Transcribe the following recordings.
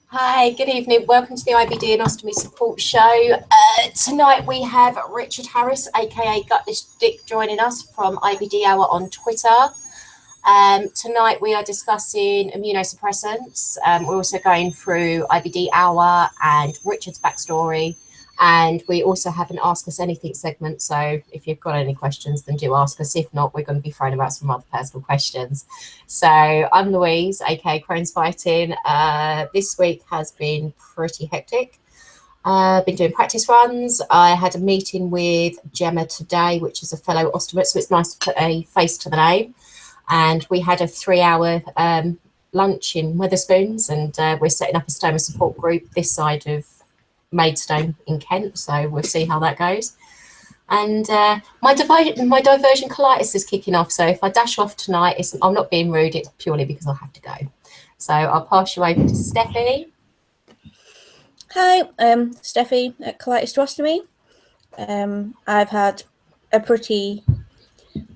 Hi, good evening. Welcome to the IBD Ostomy Support Show. Tonight we have Richard Harris, aka Gutless Dick, joining us from IBD Hour on Twitter. Tonight we are discussing immunosuppressants. We're also going through IBD Hour and Richard's backstory. And we also have an Ask Us Anything segment. So if you've got any questions, then do ask us. If not, we're going to be throwing about some other personal questions. So I'm Louise, aka Crohn's Fighting. This week has been pretty hectic. Been doing practice runs. I had a meeting with Gemma today, which is a fellow ostomate, so it's nice to put a face to the name. And we had a 3-hour lunch in Wetherspoons, and we're setting up a stoma support group this side of Maidstone in Kent, so we'll see how that goes. And my diversion colitis is kicking off, so if I dash off tonight, I'm not being rude, it's purely because I have to go. So I'll pass you over to Steffi. Hi, Steffi at Colitis to Ostomy. I've had a pretty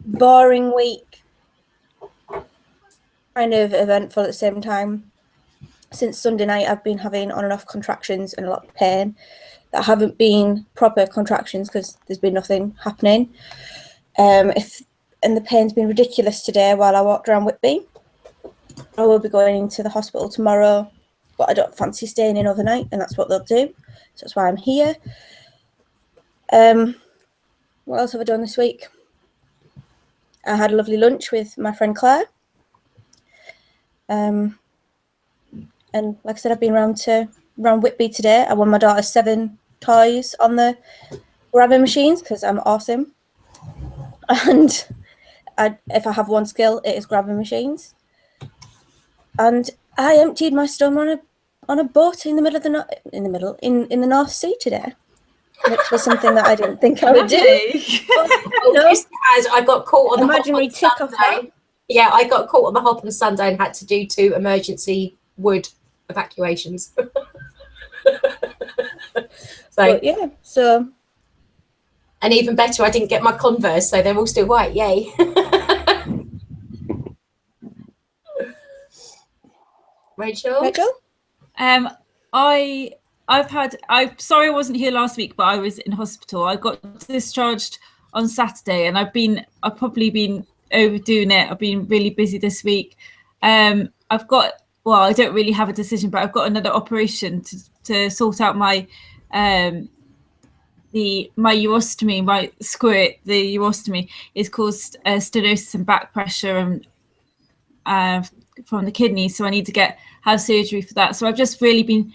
boring week, kind of eventful at the same time. Since Sunday night, I've been having on and off contractions and a lot of pain that haven't been proper contractions because there's been nothing happening. And the pain's been ridiculous today while I walked around Whitby. I will be going into the hospital tomorrow, but I don't fancy staying in overnight, and that's what they'll do. So that's why I'm here. What else have I done this week? I had a lovely lunch with my friend Claire. And like I said, I've been around Whitby today. I won my daughter 7 toys on the grabbing machines because I'm awesome. And if I have one skill, it is grabbing machines. And I emptied my stomach on a boat in the middle of the North Sea today, which was something that I didn't think I would do. I got caught on the imaginary tick off that. Yeah, I got caught on the hop on Sunday and had to do 2 emergency wood evacuations. So and even better, I didn't get my Converse, so they're all still white. Yay. Rachel? I'm sorry I wasn't here last week, but I was in hospital. I got discharged on Saturday, and I've probably been overdoing it. I've been really busy this week. I don't really have a decision, but I've got another operation to sort out my urostomy, my squirt. The urostomy is caused stenosis and back pressure and from the kidney, so I need to have surgery for that. So I've just really been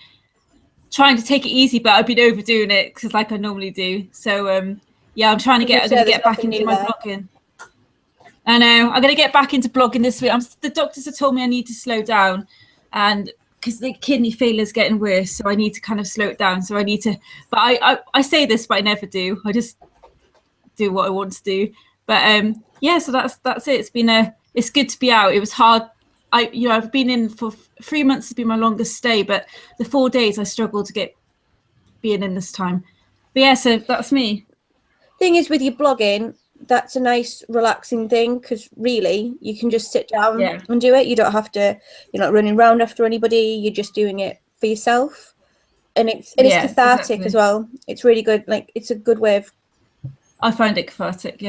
trying to take it easy, but I've been overdoing it because like I normally do. So I'm trying to get back into my blogging. I know I'm going to get back into blogging this week. The doctors have told me I need to slow down, and because the kidney failure is getting worse, so I need to kind of slow it down. So I need to, but I say this, but I never do. I just do what I want to do. But so that's it. It's good to be out. It was hard. I've been in for 3 months to be my longest stay, but the 4 days I struggled to get being in this time. But yeah, so that's me. Thing is, with your blogging, that's a nice relaxing thing because really you can just sit down and do it. You don't have to, you're not running around after anybody, you're just doing it for yourself, and it's cathartic as well. It's really good. Like, it's a good way of, I find it cathartic.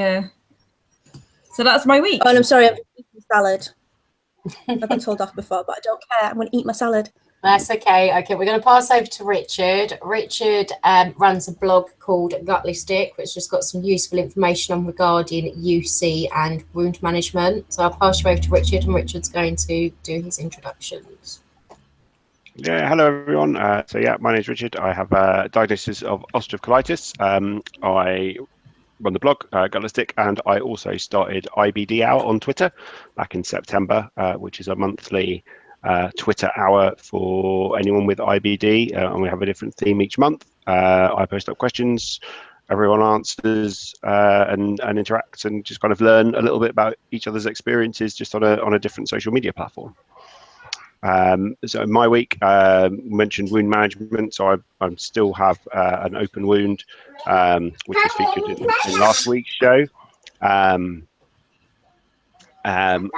So that's my week. Oh, and I'm sorry, I'm eating salad. I've been told off before, but I don't care. I'm going to eat my salad. That's okay. We're going to pass over to Richard. Richard runs a blog called Gutless Dick, which has got some useful information on regarding UC and wound management. So I'll pass you over to Richard, and Richard's going to do his introductions. Yeah, hello everyone. My name is Richard. I have a diagnosis of ulcerative colitis. I run the blog Gutless Dick, and I also started IBD Hour on Twitter back in September, which is a monthly Twitter hour for anyone with IBD, and we have a different theme each month. I post up questions, everyone answers and interacts, and just kind of learn a little bit about each other's experiences just on a different social media platform. So my week mentioned wound management, so I still have an open wound, which was featured in last week's show.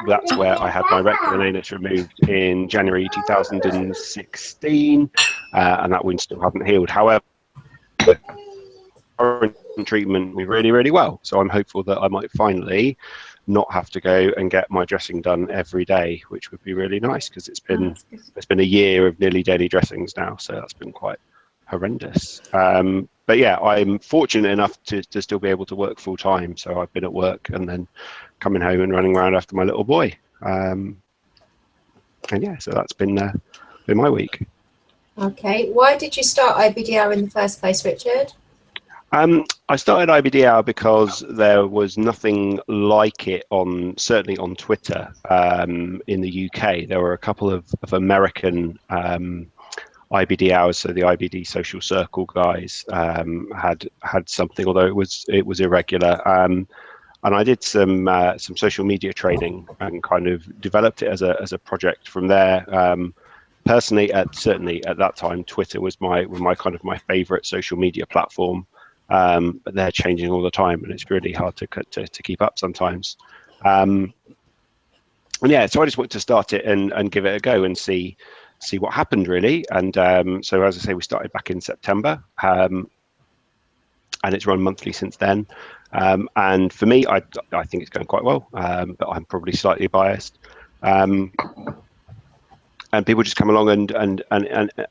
That's where I had my rectal and anus removed in January 2016, and that wound still hadn't healed. However, current treatment me really, really well. So I'm hopeful that I might finally not have to go and get my dressing done every day, which would be really nice, because it's been a year of nearly daily dressings now, so that's been quite horrendous. But yeah, I'm fortunate enough to still be able to work full time. So I've been at work and then coming home and running around after my little boy. And yeah, so that's been my week. Okay, why did you start IBD Hour in the first place, Richard? I started IBD Hour because there was nothing like it certainly on Twitter in the UK. There were a couple of American IBD Hours, so the IBD Social Circle guys had something, although it was irregular. And I did some social media training and kind of developed it as a project from there. Personally, certainly at that time, Twitter was my favorite social media platform. But they're changing all the time, and it's really hard to keep up sometimes. And yeah, so I just wanted to start it and give it a go and see what happened, really. And so, as I say, we started back in September, and it's run monthly since then. And for me, I think it's going quite well, but I'm probably slightly biased. And people just come along and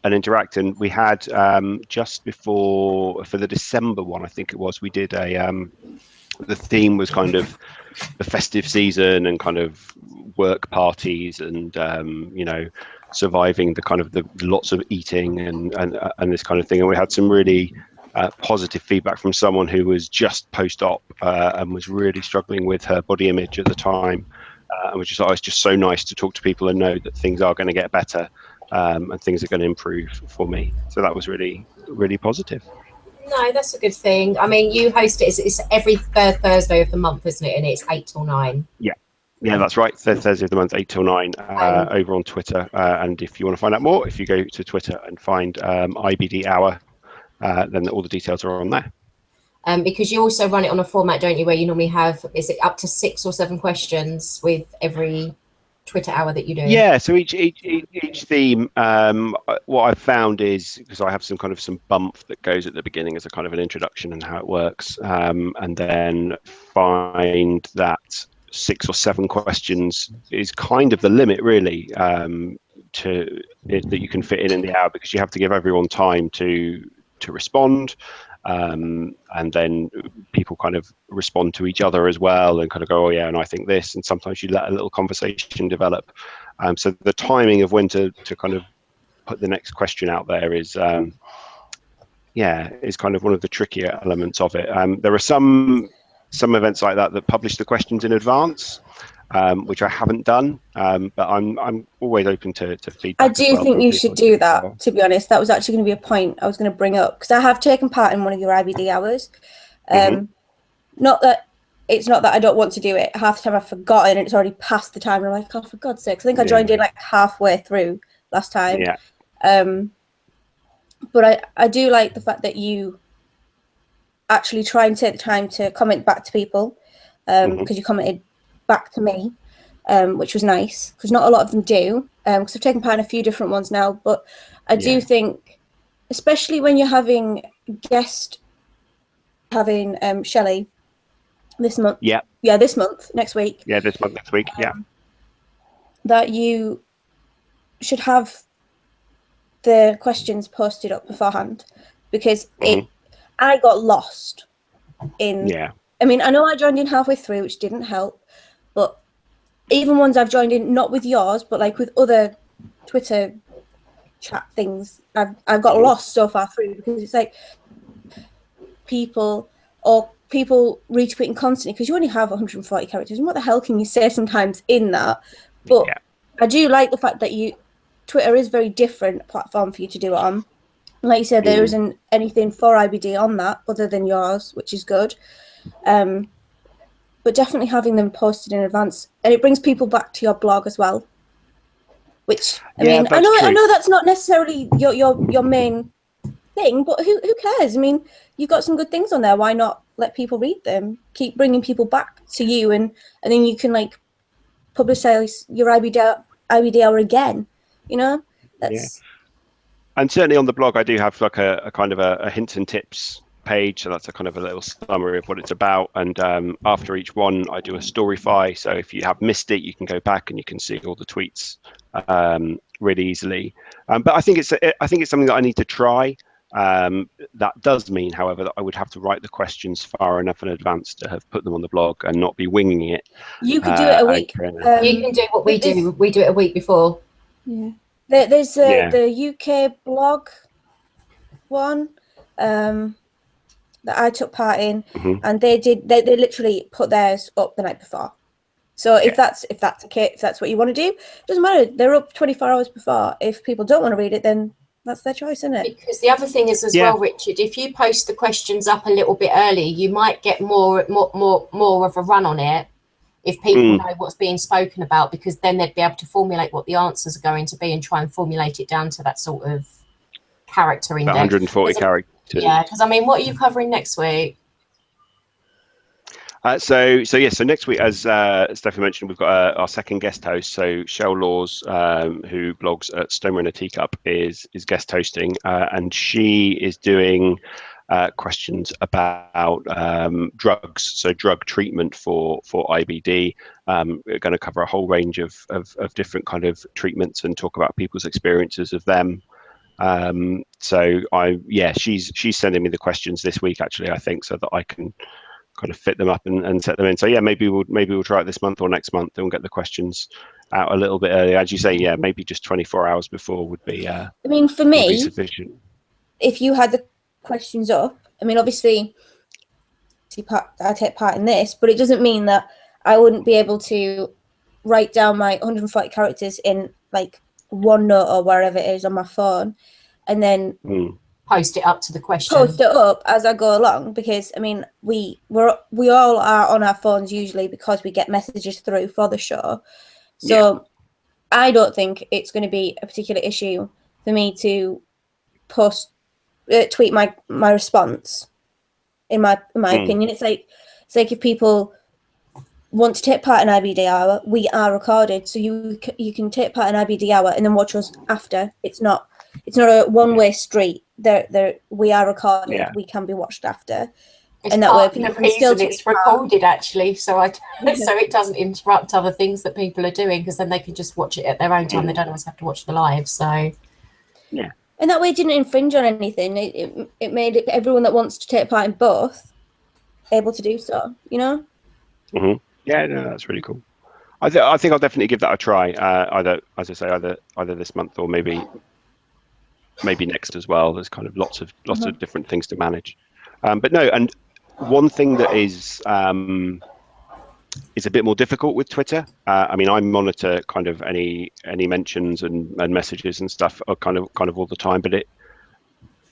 interact. And we had just before, for the December one, I think it was, we did the theme was kind of the festive season and kind of work parties and surviving the lots of eating and this kind of thing. And we had some really positive feedback from someone who was just post-op and was really struggling with her body image at the time. And which is it's just so nice to talk to people and know that things are going to get better and things are going to improve for me. So that was really, really positive. No, that's a good thing. I mean, you host it. It's every third Thursday of the month, isn't it? And it's 8 till 9. Yeah, that's right. Third Thursday of the month, 8 till 9, over on Twitter. And if you want to find out more, if you go to Twitter and find IBD Hour, then all the details are on there. Because you also run it on a format, don't you, where you normally have, is it up to 6 or 7 questions with every Twitter hour that you do? Yeah, so each theme, what I've found is, because I have some bump that goes at the beginning as a kind of an introduction and how it works, and then find that 6 or 7 questions is kind of the limit, really, that you can fit in the hour, because you have to give everyone time to respond. And then people kind of respond to each other as well and kind of go, oh yeah, and I think this, and sometimes you let a little conversation develop. So the timing of when to kind of put the next question out there is kind of one of the trickier elements of it. There are some events like that publish the questions in advance, which I haven't done, but I'm always open to feedback. I do think you should do that, to be honest. That was actually going to be a point I was going to bring up, because I have taken part in one of your IBD hours. Not that I don't want to do it. Half the time I've forgotten and it's already past the time, and I'm like, oh, for God's sakes. I think I joined in like halfway through last time. But I do like the fact that you actually try and take the time to comment back to people, because you commented back to me, which was nice, because not a lot of them do, because I've taken part in a few different ones now. But I do think, especially when you're having Shelley this month, next week, that you should have the questions posted up beforehand, because I got lost in I mean, I know I joined in halfway through, which didn't help, but even ones I've joined in, not with yours, but like with other Twitter chat things, I've got lost so far through, because it's like people retweeting constantly, because you only have 140 characters, and what the hell can you say sometimes in that? But I do like the fact that Twitter is a very different platform for you to do it on. Like you said, there isn't anything for IBD on that other than yours, which is good. But definitely having them posted in advance, and it brings people back to your blog as well. Which I know that's not necessarily your main thing, but who cares? I mean, you've got some good things on there. Why not let people read them? Keep bringing people back to you, and then you can like publicise your IBD hour again. You know, that's And certainly on the blog, I do have like a kind of a hints and tips page. So that's a kind of a little summary of what it's about. And after each one, I do a storyfy. So if you have missed it, you can go back and you can see all the tweets really easily. But I think it's something that I need to try. That does mean, however, that I would have to write the questions far enough in advance to have put them on the blog and not be winging it. You could do it a week. You can do what we do. We do it a week before. Yeah. There's the UK blog one that I took part in, and they literally put theirs up the night before. So if that's okay, if that's what you want to do, doesn't matter. They're up 24 hours before. If people don't want to read it, then that's their choice, isn't it? Because the other thing is as well, Richard, if you post the questions up a little bit early, you might get more of a run on it if people know what's being spoken about, because then they'd be able to formulate what the answers are going to be and try and formulate it down to that sort of character index. 140 characters. Yeah, because I mean, what are you covering next week? So next week, as Stephanie mentioned, we've got our second guest host. So Shell Laws, who blogs at Stoma in a Teacup, is guest hosting, and she is doing questions about drugs, so drug treatment for IBD. We're going to cover a whole range of different kind of treatments and talk about people's experiences of them. She's sending me the questions this week, actually, I think, so that I can kind of fit them up and set them in. So maybe we'll try it this month or next month and get the questions out a little bit earlier. As you say, maybe just 24 hours before would be I mean, for me, sufficient. If you had the questions up, I mean, obviously I take part in this, but it doesn't mean that I wouldn't be able to write down my 140 characters in like OneNote or wherever it is on my phone, and then post it up to the question. Post it up as I go along, because I mean we all are on our phones usually because we get messages through for the show. So I don't think it's going to be a particular issue for me to tweet my response. In my opinion, it's like if people want to take part in IBD hour, we are recorded, so you can take part in IBD hour and then watch us after. It's not a one-way street. We are recorded. We can be watched after, and that way people can still. It's recorded actually, so it doesn't interrupt other things that people are doing, because then they can just watch it at their own time. They don't always have to watch the live. So and that way it didn't infringe on anything. It made everyone that wants to take part in both able to do so. You know. Yeah, no, that's really cool. I think I'll definitely give that a try. Either, as I say, either this month or maybe next as well. There's kind of lots of different things to manage. But no, and one thing that is a bit more difficult with Twitter. I mean, I monitor kind of any mentions and messages and stuff kind of all the time, but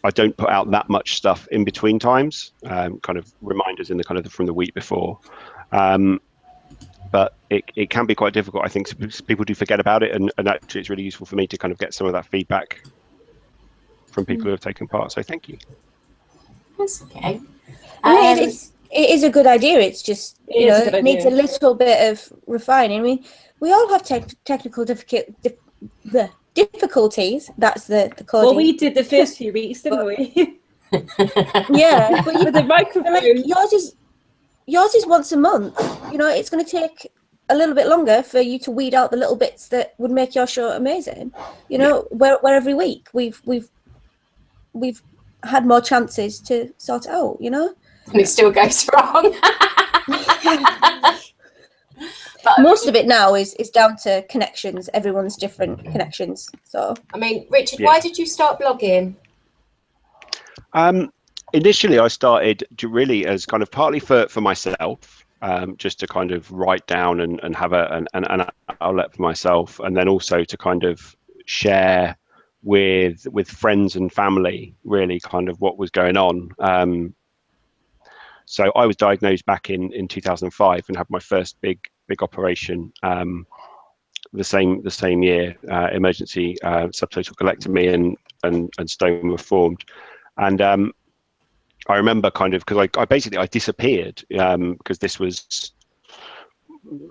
I don't put out that much stuff in between times. Kind of reminders in the kind of from the week before. But it can be quite difficult. I think people do forget about it, and actually it's really useful for me to kind of get some of that feedback from people who have taken part. So thank you. That's okay. It is a good idea. It's just it needs a little bit of refining. I mean, we all have technical difficulties. That's the coding. Well, we did the first few weeks, didn't we? Yeah, but with the microphone. Like, yours is once a month. It's going to take a little bit longer for you to weed out the little bits that would make your show amazing. Where every week we've had more chances to sort it out. And it still goes wrong. But most of it now is down to connections. Everyone's different connections. So I mean, Richard, why did you start blogging? Initially, I started to really as kind of partly for myself, just to kind of write down and have an outlet for myself, and then also to kind of share with friends and family really kind of what was going on. So I was diagnosed back in 2005 and had my first big operation the same year, emergency subtotal colectomy and stoma were formed. And I remember kind of, because I basically disappeared, because this was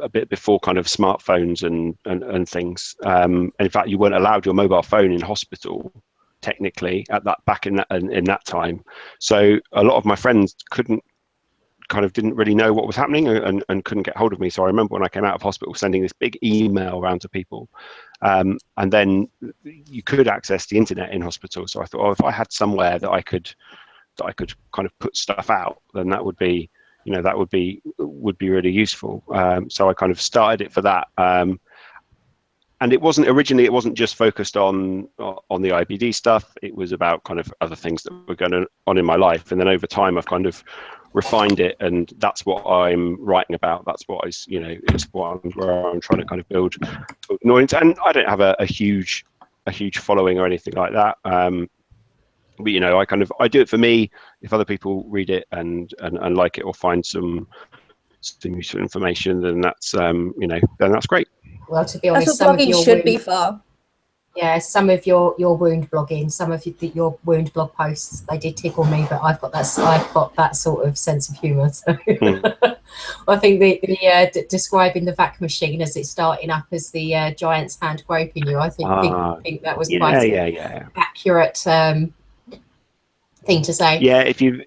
a bit before kind of smartphones and things. In fact, you weren't allowed your mobile phone in hospital technically at that back in that time. So a lot of my friends didn't really know what was happening and couldn't get hold of me. So I remember when I came out of hospital sending this big email around to people, and then you could access the internet in hospital. So I thought, oh, if I had somewhere that I could kind of put stuff out, then that would be, that would be really useful. So I kind of started it for that. And it wasn't just focused on the IBD stuff. It was about kind of other things that were going on in my life. And then over time, I've kind of refined it, and that's what I'm writing about. That's what it's where I'm trying to kind of build an audience. And I don't have a huge following or anything like that. But I do it for me. If other people read it and like it or find some useful information, then that's then that's great. Well, to be honest, that's what blogging should be for. Yeah, some of your wound blogging, some of your wound blog posts, they did tickle me, but I've got that sort of sense of humour. So I think the describing the vac machine as it's starting up as the giant's hand groping you, I think that was quite an accurate thing to say. Yeah, I think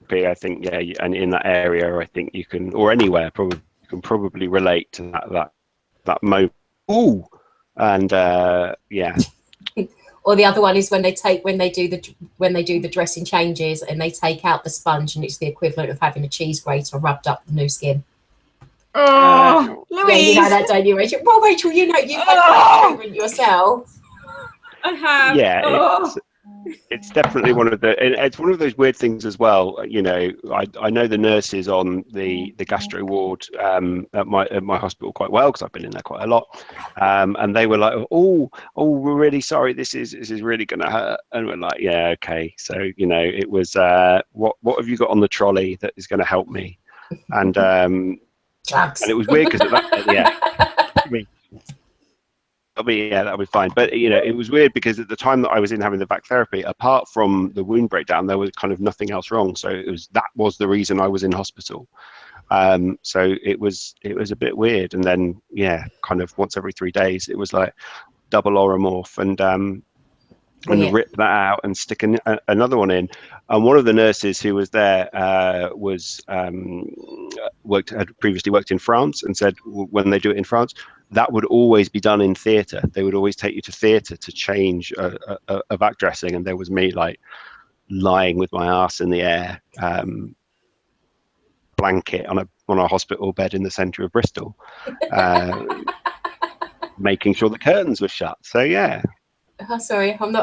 and in that area, I think you can, or anywhere, probably relate to that moment. Ooh. And or the other one is when they do the dressing changes and they take out the sponge, and it's the equivalent of having a cheese grater rubbed up the new skin. Oh, Louise! Yeah, you know that, don't you, Rachel? Well, Rachel, you've had that treatment yourself. I have. Yeah, it's definitely it's one of those weird things as well. I know the nurses on the gastro ward at my hospital quite well, because I've been in there quite a lot, and they were like, oh, we're really sorry, this is really gonna hurt, and we're like, yeah, okay. So it was what have you got on the trolley that is going to help me? And drugs. And it was weird because that'll be fine. But it was weird because at the time that I was in having the vac therapy, apart from the wound breakdown, there was kind of nothing else wrong. So that was the reason I was in hospital. So it was a bit weird. And then kind of once every 3 days, it was like double Oromorph and rip that out and stick another one in. And one of the nurses who was there had previously worked in France, and said when they do it in France, that would always be done in theatre. They would always take you to theatre to change a vac dressing, and there was me like lying with my ass in the air, blanket on a hospital bed in the centre of Bristol, making sure the curtains were shut. So yeah. Oh, sorry, I'm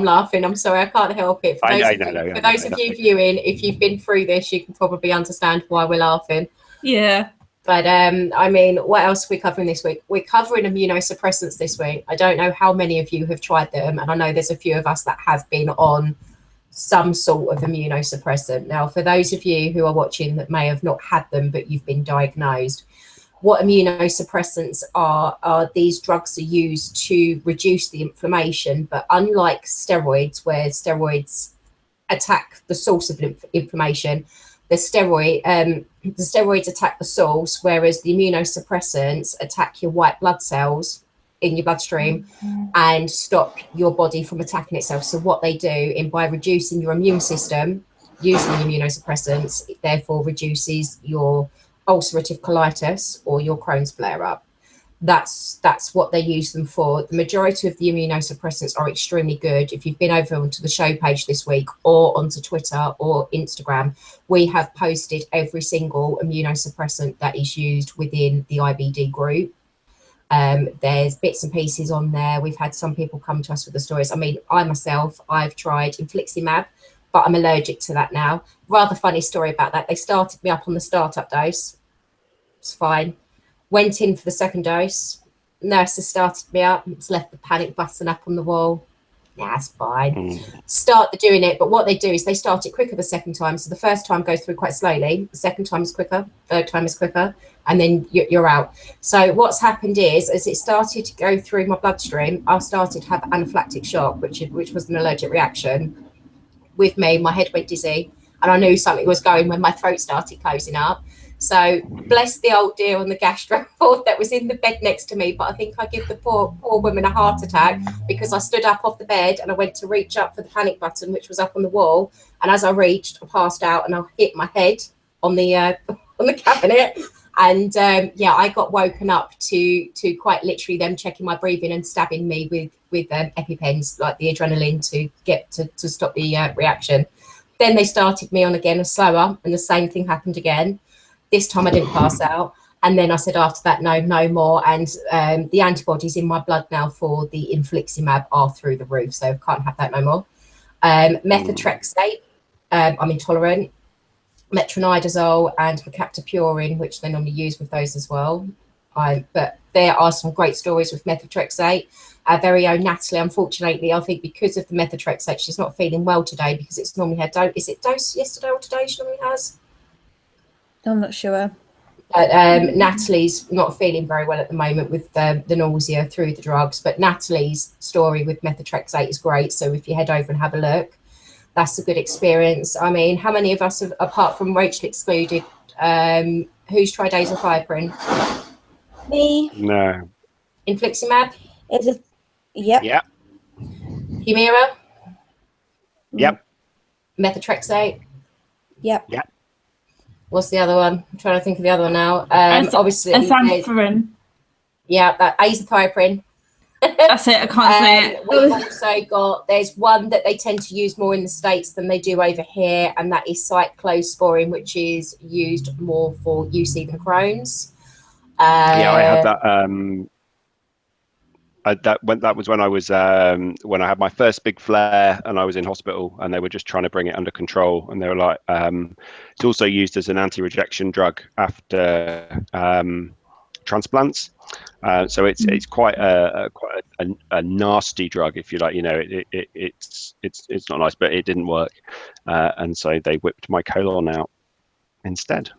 laughing. I'm sorry, I can't help it. For those of you viewing, if you've been through this, you can probably understand why we're laughing. Yeah. But I mean, what else are we covering this week? We're covering immunosuppressants this week. I don't know how many of you have tried them, and I know there's a few of us that have been on some sort of immunosuppressant. Now, for those of you who are watching that may have not had them, but you've been diagnosed, what immunosuppressants are these drugs are used to reduce the inflammation, but unlike steroids, where steroids attack the source of inflammation, the steroids attack the source, whereas the immunosuppressants attack your white blood cells in your bloodstream and stop your body from attacking itself. So what they do, by reducing your immune system using immunosuppressants, it therefore reduces your ulcerative colitis or your Crohn's flare-up. That's what they use them for. The majority of the immunosuppressants are extremely good. If you've been over onto the show page this week or onto Twitter or Instagram, we have posted every single immunosuppressant that is used within the IBD group. There's bits and pieces on there. We've had some people come to us with the stories. I mean, I've tried infliximab, but I'm allergic to that now. Rather funny story about that. They started me up on the startup dose. It's fine. Went in for the second dose. Nurses started me up. It's left the panic button up on the wall. Yeah, it's fine. Start doing it. But what they do is they start it quicker the second time. So the first time goes through quite slowly. The second time is quicker. Third time is quicker. And then you're out. So what's happened is, as it started to go through my bloodstream, I started to have anaphylactic shock, which was an allergic reaction. With me, my head went dizzy, and I knew something was going when my throat started closing up. So bless the old dear on the gastro ward that was in the bed next to me. But I think I give the poor woman a heart attack because I stood up off the bed and I went to reach up for the panic button, which was up on the wall. And as I reached, I passed out and I hit my head on the cabinet. And yeah, I got woken up to quite literally them checking my breathing and stabbing me with EpiPens, like the adrenaline to get to stop the reaction. Then they started me on again slower, and the same thing happened again. This time I didn't pass out. And then I said after that, no more. And the antibodies in my blood now for the infliximab are through the roof, so can't have that no more. Methotrexate, I'm intolerant. Metronidazole and captopril, which they normally use with those as well. But there are some great stories with methotrexate. Our very own Natalie, unfortunately, I think because of the methotrexate, she's not feeling well today because it's normally her dose. Is it dose yesterday or today she normally has? I'm not sure. Natalie's not feeling very well at the moment with the nausea through the drugs. But Natalie's story with methotrexate is great. So if you head over and have a look, that's a good experience. I mean, how many of us, have, apart from Rachel excluded, who's tried azathioprine? Me. No. Infliximab? Yep. Yeah. Humira? Yep. Methotrexate? Yep. Yep. What's the other one? I'm trying to think of the other one now. Obviously, Ensantharin. yeah, that azathioprine. That's it. I can't say it. We've also got, there's one that they tend to use more in the States than they do over here, and that is cyclosporin, which is used more for UC than Crohn's. Yeah, I had that. That was when I was when I had my first big flare and I was in hospital, and they were just trying to bring it under control, and they were like, it's also used as an anti-rejection drug after transplants. So it's quite a nasty drug, if you like. You know, it's not nice, but it didn't work, and so they whipped my colon out instead.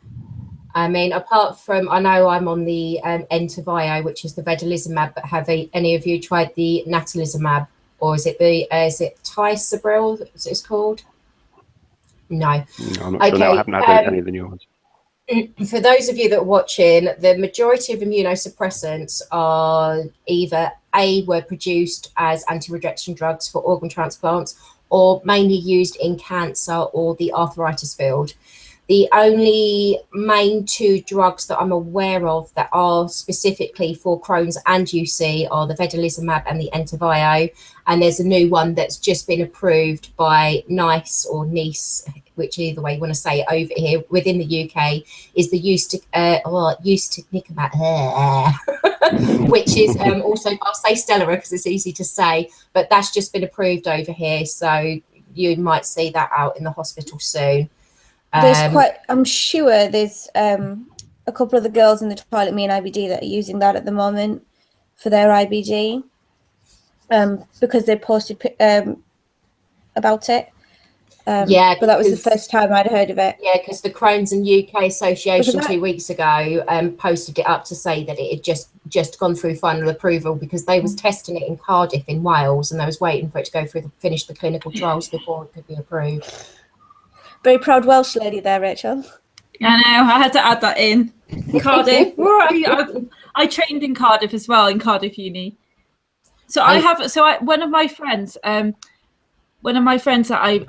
I mean, apart from, I know I'm on the Entavio, which is the vedolizumab, but have any of you tried the natalizumab, or is it Tisabril, as it's called? No. I'm not sure. No, I haven't had any of the new ones. For those of you that are watching, the majority of immunosuppressants are either were produced as anti-rejection drugs for organ transplants, or mainly used in cancer or the arthritis field. The only main two drugs that I'm aware of that are specifically for Crohn's and UC are the vedolizumab and the Entavio, and there's a new one that's just been approved by NICE or NICE, which either way you want to say it over here within the UK, is the ustekinumab, which is also, I'll say Stellara because it's easy to say, but that's just been approved over here, so you might see that out in the hospital soon. I'm sure there's a couple of the girls in the toilet, me and IBD, that are using that at the moment for their IBD, because they posted about it. Yeah, but that was the first time I'd heard of it. Yeah, because the Crohn's and UK Association 2 weeks ago posted it up to say that it had just gone through final approval because they was testing it in Cardiff in Wales, and they was waiting for it to go through finish the clinical trials before it could be approved. Very proud Welsh lady there, Rachel. I know, I had to add that in. Cardiff. I trained in Cardiff as well, in Cardiff Uni. So one of my friends that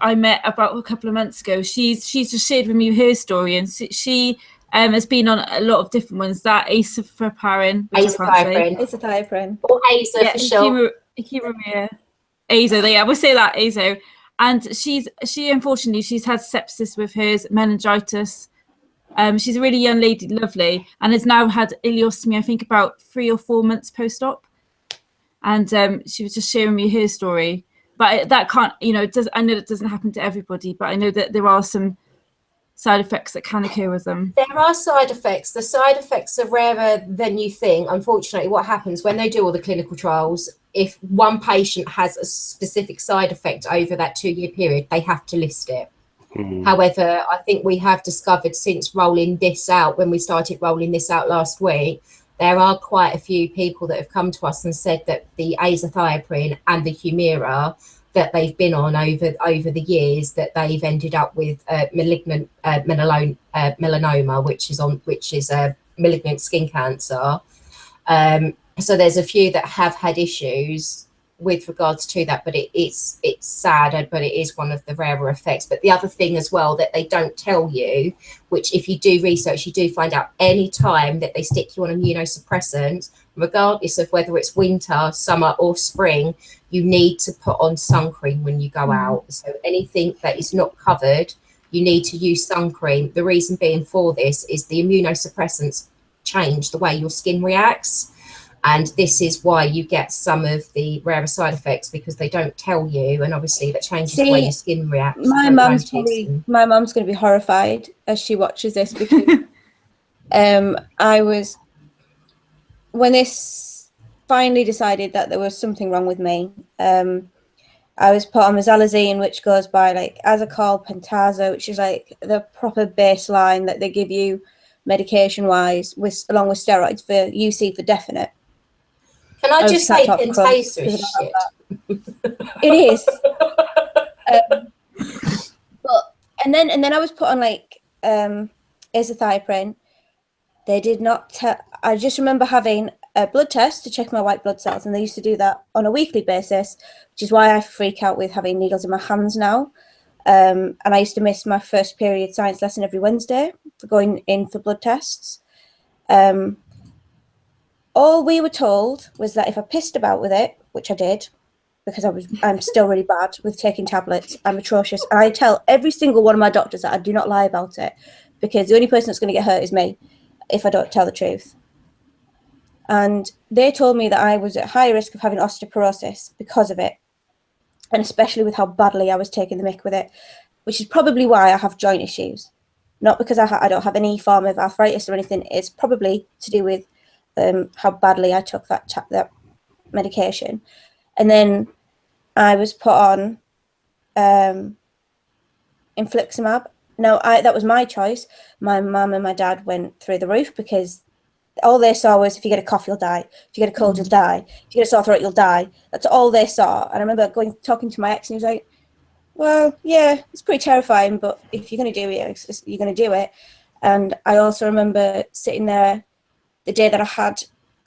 I met about a couple of months ago, she's just shared with me her story, and she has been on a lot of different ones. That azathioprine, or Aza for sure. Azo, yeah, we'll say that Azo. And she unfortunately, she's had sepsis with hers, meningitis. She's a really young lady, lovely, and has now had ileostomy, I think about 3 or 4 months post-op. And she was just sharing me her story. But that can't, I know it doesn't happen to everybody, but I know that there are some side effects that can occur with them. There are side effects. The side effects are rarer than you think. Unfortunately, what happens when they do all the clinical trials, if one patient has a specific side effect over that 2-year period, they have to list it. However, I think we have discovered since rolling this out, when we started rolling this out last week, there are quite a few people that have come to us and said that the azathioprine and the Humira, that they've been on over the years, that they've ended up with malignant melanoma, which is a malignant skin cancer. So there's a few that have had issues with regards to that, but it's sad, but it is one of the rarer effects. But the other thing as well that they don't tell you, which if you do research, you do find out, any time that they stick you on immunosuppressants, regardless of whether it's winter, summer or spring, you need to put on sun cream when you go out. So anything that is not covered, you need to use sun cream. The reason being for this is the immunosuppressants change the way your skin reacts. And this is why you get some of the rarer side effects, because they don't tell you, and obviously that changes the way your skin reacts. My mum's going to be horrified as she watches this, because when this finally decided that there was something wrong with me, I was put on mesalazine, which goes by like Azacol, Pentazo, which is like the proper baseline that they give you medication wise, along with steroids for UC for definite. Can I just say Pentazo is shit? It is. But and then I was put on like azathioprine. They did not tell. I just remember having a blood test to check my white blood cells, and they used to do that on a weekly basis, which is why I freak out with having needles in my hands now. And I used to miss my first period science lesson every Wednesday for going in for blood tests. All we were told was that if I pissed about with it, which I did, because I'm still really bad with taking tablets, I'm atrocious. And I tell every single one of my doctors that I do not lie about it, because the only person that's going to get hurt is me if I don't tell the truth. And they told me that I was at high risk of having osteoporosis because of it, and especially with how badly I was taking the mick with it, which is probably why I have joint issues. Not because I don't have any form of arthritis or anything. It's probably to do with how badly I took that medication. And then I was put on infliximab. No, that was my choice. My mum and my dad went through the roof, because all they saw was, if you get a cough, you'll die. If you get a cold, you'll die. If you get a sore throat, you'll die. That's all they saw. And I remember talking to my ex, and he was like, well, yeah, it's pretty terrifying, but if you're going to do it, you're going to do it. And I also remember sitting there the day that I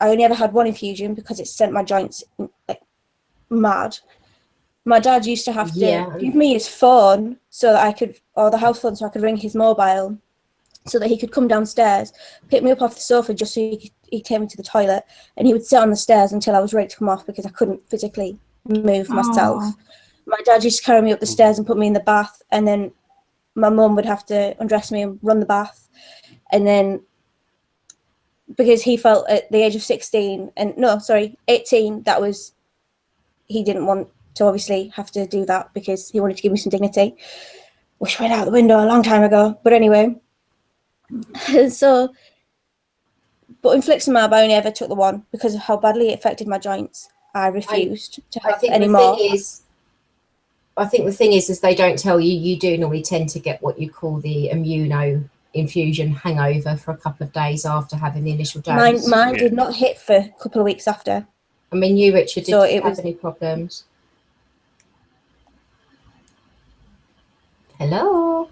only ever had one infusion, because it sent my joints like mad. My dad used to have to give me his phone so that I could, or the house phone, so I could ring his mobile, so that he could come downstairs, pick me up off the sofa just so he'd take me to the toilet, and he would sit on the stairs until I was ready to come off, because I couldn't physically move myself. My dad used to carry me up the stairs and put me in the bath, and then my mum would have to undress me and run the bath. And then, because he felt at the age of 18, that he didn't want to obviously have to do that, because he wanted to give me some dignity, which went out the window a long time ago. But anyway, so, but infliximab, I only ever took the one because of how badly it affected my joints. I refused to have any more. I think the thing is they don't tell you, you do normally tend to get what you call the Immuno infusion hangover for a couple of days after having the initial dose. Mine did not hit for a couple of weeks after. I mean, you, Richard, did you have any problems? Hello?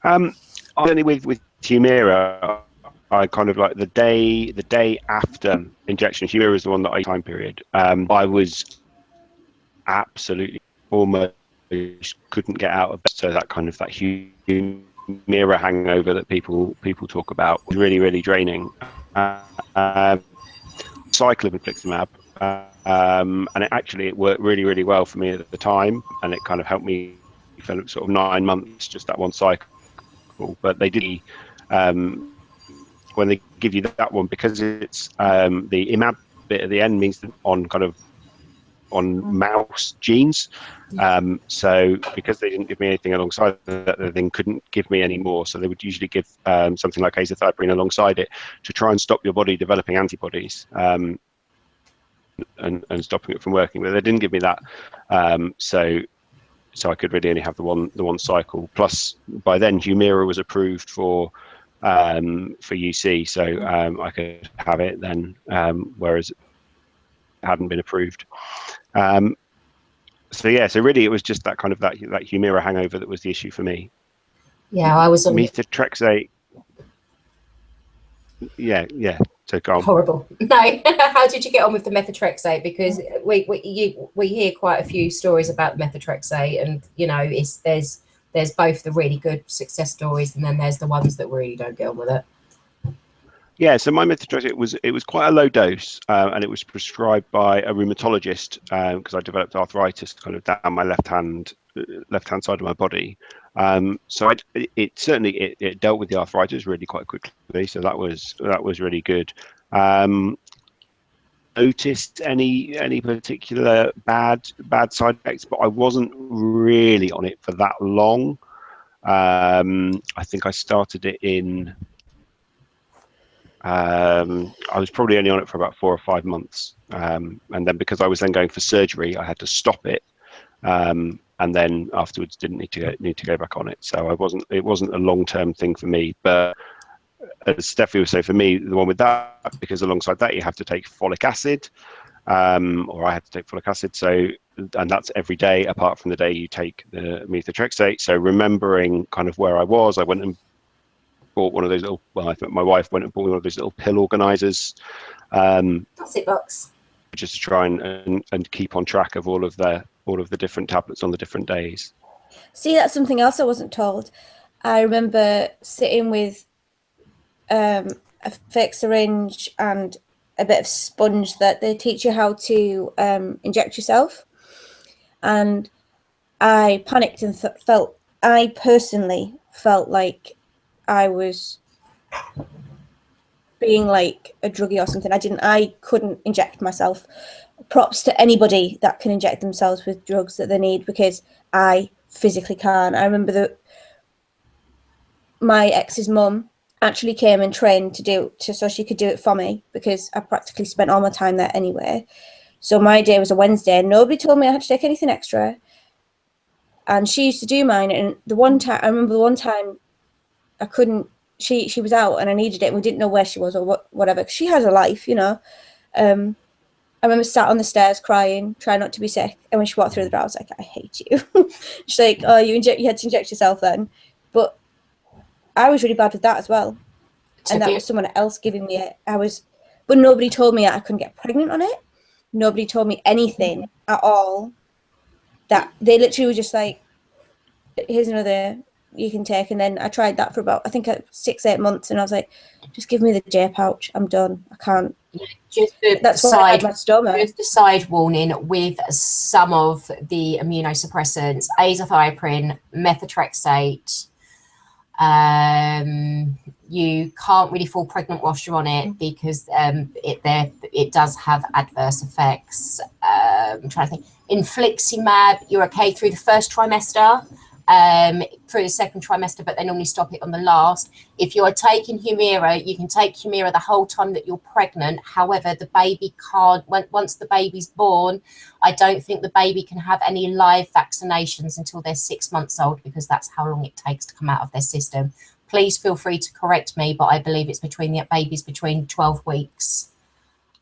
Only with Humira, I kind of like the day after injection. Humira is the one that I time period. I was absolutely almost couldn't get out of bed. So that kind of that Humira hangover that people talk about was really, really draining. Cycle of infliximab, and it worked really, really well for me at the time, and it kind of helped me for sort of 9 months, just that one cycle. But they did when they give you that one, because it's the imab bit at the end means on mouse genes. So because they didn't give me anything alongside that, they then couldn't give me any more. So they would usually give something like azathioprine alongside it to try and stop your body developing antibodies and stopping it from working. But they didn't give me that. So I could really only have the one cycle. Plus, by then Humira was approved for UC, so I could have it then. Whereas hadn't been approved. So really it was just that kind of that Humira hangover that was the issue for me. Yeah, I was on methotrexate. Yeah. So go on. Horrible. No, how did you get on with the methotrexate? Because we hear quite a few stories about the methotrexate, and there's both the really good success stories, and then there's the ones that really don't get on with it. Yeah, so my methotrexate was quite a low dose, and it was prescribed by a rheumatologist because I developed arthritis kind of down my left hand side of my body. So it certainly dealt with the arthritis really quite quickly. So that was really good. Noticed any particular bad side effects, but I wasn't really on it for that long. I think I started it in. I was probably only on it for about 4 or 5 months, and then because I was then going for surgery, I had to stop it, and then afterwards didn't need to go back on it. So it wasn't a long-term thing for me. But as Steffi was saying, for me, the one with that, because alongside that you have to take folic acid, or I had to take folic acid. So, and that's every day apart from the day you take the methotrexate. So remembering kind of where I was, I went and bought one of those little. Well, I think my wife went and bought one of those little pill organisers. That's it, box. Just to try and keep on track of all of the different tablets on the different days. See, that's something else I wasn't told. I remember sitting with a fake syringe and a bit of sponge that they teach you how to inject yourself, and I panicked and I personally felt like I was being like a druggie or something. I couldn't inject myself. Props to anybody that can inject themselves with drugs that they need, because I physically can't. I remember that my ex's mum actually came and trained so she could do it for me, because I practically spent all my time there anyway. So my day was a Wednesday and nobody told me I had to take anything extra. And she used to do mine. And I remember the one time I couldn't, she was out and I needed it and we didn't know where she was or whatever, because she has a life, I remember sat on the stairs crying, trying not to be sick. And when she walked through the door, I was like, I hate you. She's like, oh, you had to inject yourself then. But I was really bad with that as well. And that was someone else giving me it. But nobody told me I couldn't get pregnant on it. Nobody told me anything at all. That they literally were just like, here's another you can take. And then I tried that for about, I think 6-8 months. And I was like, just give me the J pouch. I'm done. I can't. Just a side warning with some of the immunosuppressants, azathioprine, methotrexate. You can't really fall pregnant whilst you're on it, because it does have adverse effects. I'm trying to think. Infliximab, you're okay through the first trimester, through the second trimester, but they normally stop it on the last. If you're taking Humira, you can take Humira the whole time that you're pregnant. However, the baby can't, once the baby's born, I don't think the baby can have any live vaccinations until they're 6 months old, because that's how long it takes to come out of their system. Please feel free to correct me, but I believe it's between 12 weeks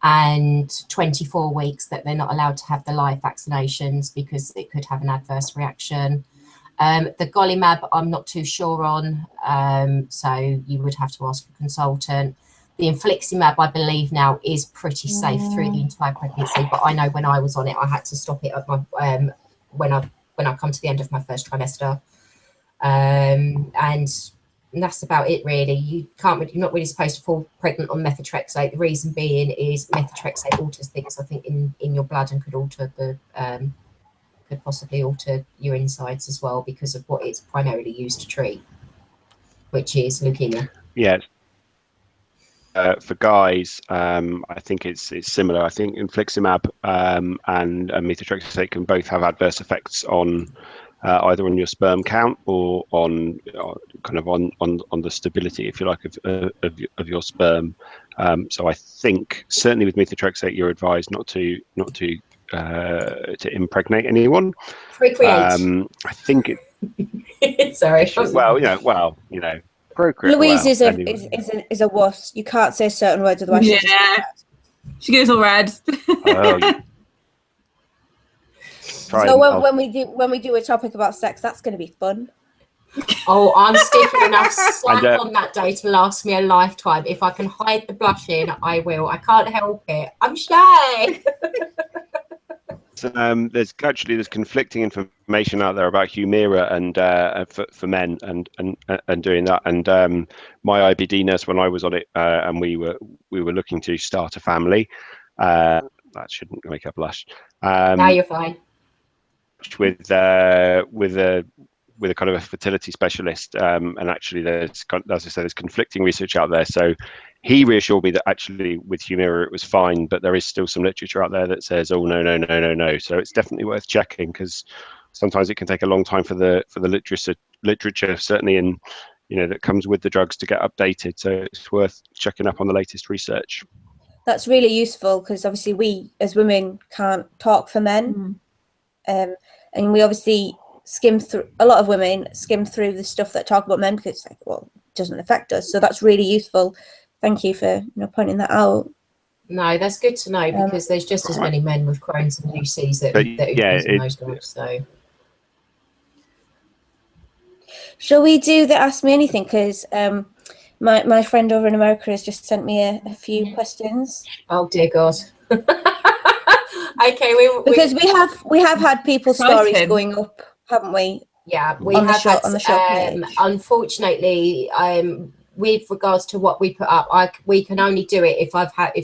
and 24 weeks that they're not allowed to have the live vaccinations, because it could have an adverse reaction. The Golimab, I'm not too sure on, so you would have to ask a consultant. The Infliximab, I believe now, is pretty safe through the entire pregnancy, but I know when I was on it, I had to stop it at my when I come to the end of my first trimester, and that's about it really. You're not really supposed to fall pregnant on methotrexate. The reason being is methotrexate alters things, I think, in your blood, and could possibly alter your insides as well, because of what it's primarily used to treat, which is leukemia. Yeah. For guys, I think it's similar. I think infliximab and methotrexate can both have adverse effects on either on your sperm count or on on the stability, if you like, of your sperm. So I think certainly with methotrexate, you're advised not to impregnate anyone. Procreate. I think it. Sorry. Procreate. Louise is a wuss. You can't say certain words, otherwise she'll just She goes all red. Oh, So when we do a topic about sex, that's going to be fun. Oh, I'm sticking enough slack And, on that day to last me a lifetime. If I can hide the blushing, I will. I can't help it. I'm shy. there's conflicting information out there about Humira and for men and doing that. And my IBD nurse, when I was on it, and we were looking to start a family. That shouldn't make her blush. Now you're fine. With a kind of a fertility specialist, and actually there's, as I said, there's conflicting research out there. So he reassured me that actually with Humira it was fine, but there is still some literature out there that says, oh no. So it's definitely worth checking, because sometimes it can take a long time for the literature certainly in, that comes with the drugs to get updated. So it's worth checking up on the latest research. That's really useful, because obviously we as women can't talk for men. And we obviously a lot of women skim through the stuff that talk about men, because it's like, well, it doesn't affect us. So that's really useful. Thank you for pointing that out. No, that's good to know, because there's just as many men with Crohn's and UCs that are using those drugs. So, shall we do the Ask Me Anything? Because my friend over in America has just sent me a few questions. Oh dear God. Okay, because we have had people's stories going up, haven't we? Yeah, we have had on the show page. Unfortunately, with regards to what we put up, we can only do it if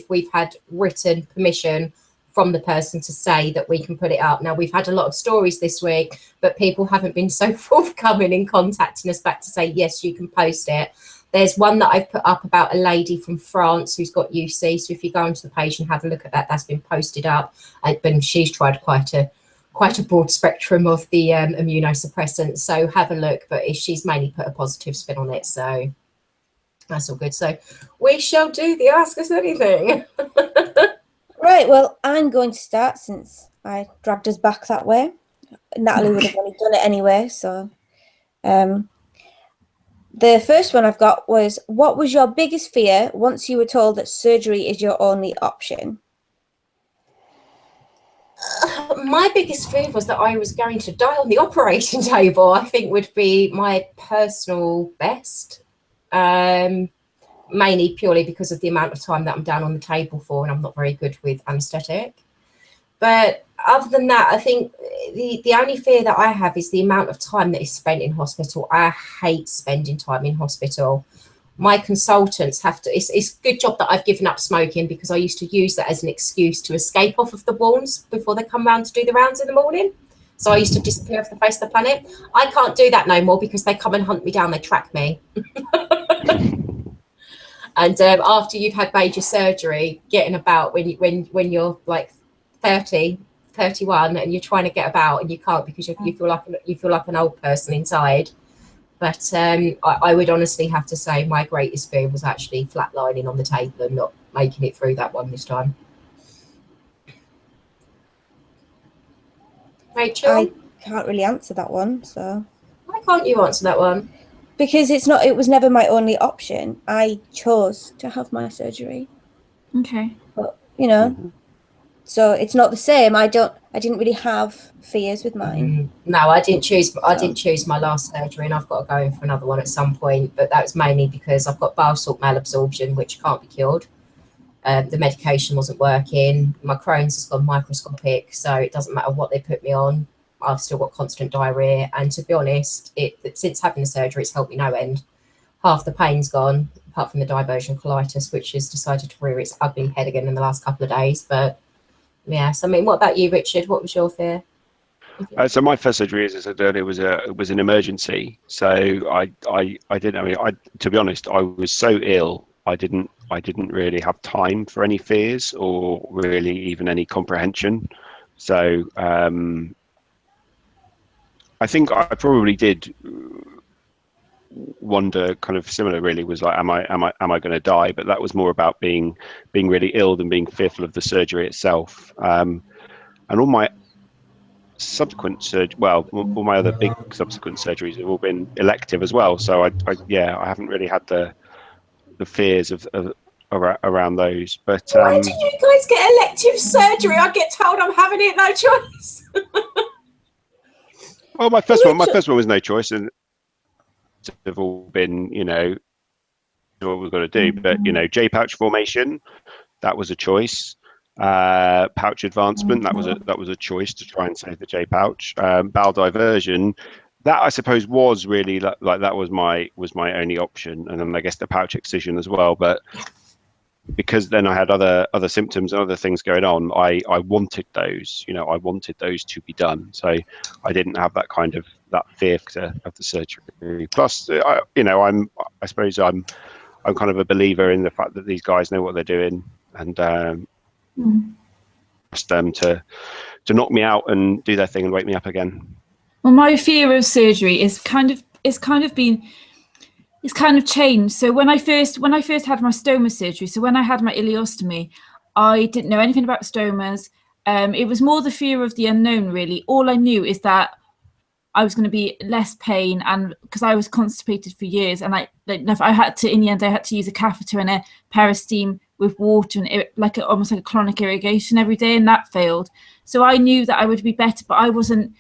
we've had written permission from the person to say that we can put it up. Now, we've had a lot of stories this week, but people haven't been so forthcoming in contacting us back to say, yes, you can post it. There's one that I've put up about a lady from France who's got UC. So if you go onto the page and have a look at that, that's been posted up. And she's tried quite a broad spectrum of the immunosuppressants. So have a look. But she's mainly put a positive spin on it. So that's all good. So we shall do the Ask Us Anything. Right. Well, I'm going to start, since I dragged us back that way. Natalie would have only done it anyway. So the first one I've got was, what was your biggest fear once you were told that surgery is your only option? My biggest fear was that I was going to die on the operating table, I think would be my personal best. Mainly purely because of the amount of time that I'm down on the table for, and I'm not very good with anaesthetic. But other than that, I think the only fear that I have is the amount of time that is spent in hospital. I hate spending time in hospital. My consultants have to, it's a good job that I've given up smoking, because I used to use that as an excuse to escape off of the wards before they come round to do the rounds in the morning. So I used to disappear off the face of the planet. I can't do that no more, because they come and hunt me down, they track me. And after you've had major surgery, getting about when you're like 30, 31, and you're trying to get about and you can't, because you feel like an old person inside. But I would honestly have to say my greatest fear was actually flatlining on the table and not making it through that one this time. Rachel? I can't really answer that one. So why can't you answer that one? Because it was never my only option. I chose to have my surgery. Okay. But so it's not the same. I didn't really have fears with mine. No, I didn't choose my last surgery, and I've got to go in for another one at some point. But that was mainly because I've got bile salt malabsorption, which can't be cured. The medication wasn't working. My Crohn's has gone microscopic, so it doesn't matter what they put me on. I've still got constant diarrhea, and to be honest, since having the surgery, it's helped me no end. Half the pain's gone, apart from the diversion colitis, which has decided to rear its ugly head again in the last couple of days. But yes, I mean, what about you, Richard? What was your fear? So my first surgery, as I said earlier, was an emergency. So I didn't. I mean, to be honest, I was so ill. I didn't really have time for any fears or really even any comprehension. So I think I probably did wonder, kind of similar, really, was like, am I going to die? But that was more about being really ill than being fearful of the surgery itself. And all my subsequent all my other big subsequent surgeries have all been elective as well. So I haven't really had the fears of around those. But why do you guys get elective surgery? I get told I'm having it, no choice. well, my first one was no choice, and have all been, you know, what we've got to do. But you know, J pouch formation, that was a choice. Pouch advancement, that was a choice to try and save the J pouch. Bowel diversion, that I suppose was really like that was my only option, and then I guess the pouch excision as well. But because then I had other symptoms and other things going on, I wanted those, you know, I wanted those to be done. So I didn't have that kind of that fear of the surgery. Plus, you know, I suppose I'm kind of a believer in the fact that these guys know what they're doing, and trust them to knock me out and do their thing and wake me up again. Well, my fear of surgery is kind of changed. So when I first had my stoma surgery, so when I had my ileostomy, I didn't know anything about stomas. It was more the fear of the unknown, really. All I knew is that I was going to be less pain, and because I was constipated for years, and I had to use a catheter and a peristeam with water and almost like a chronic irrigation every day, and that failed. So I knew that I would be better, but I wasn't,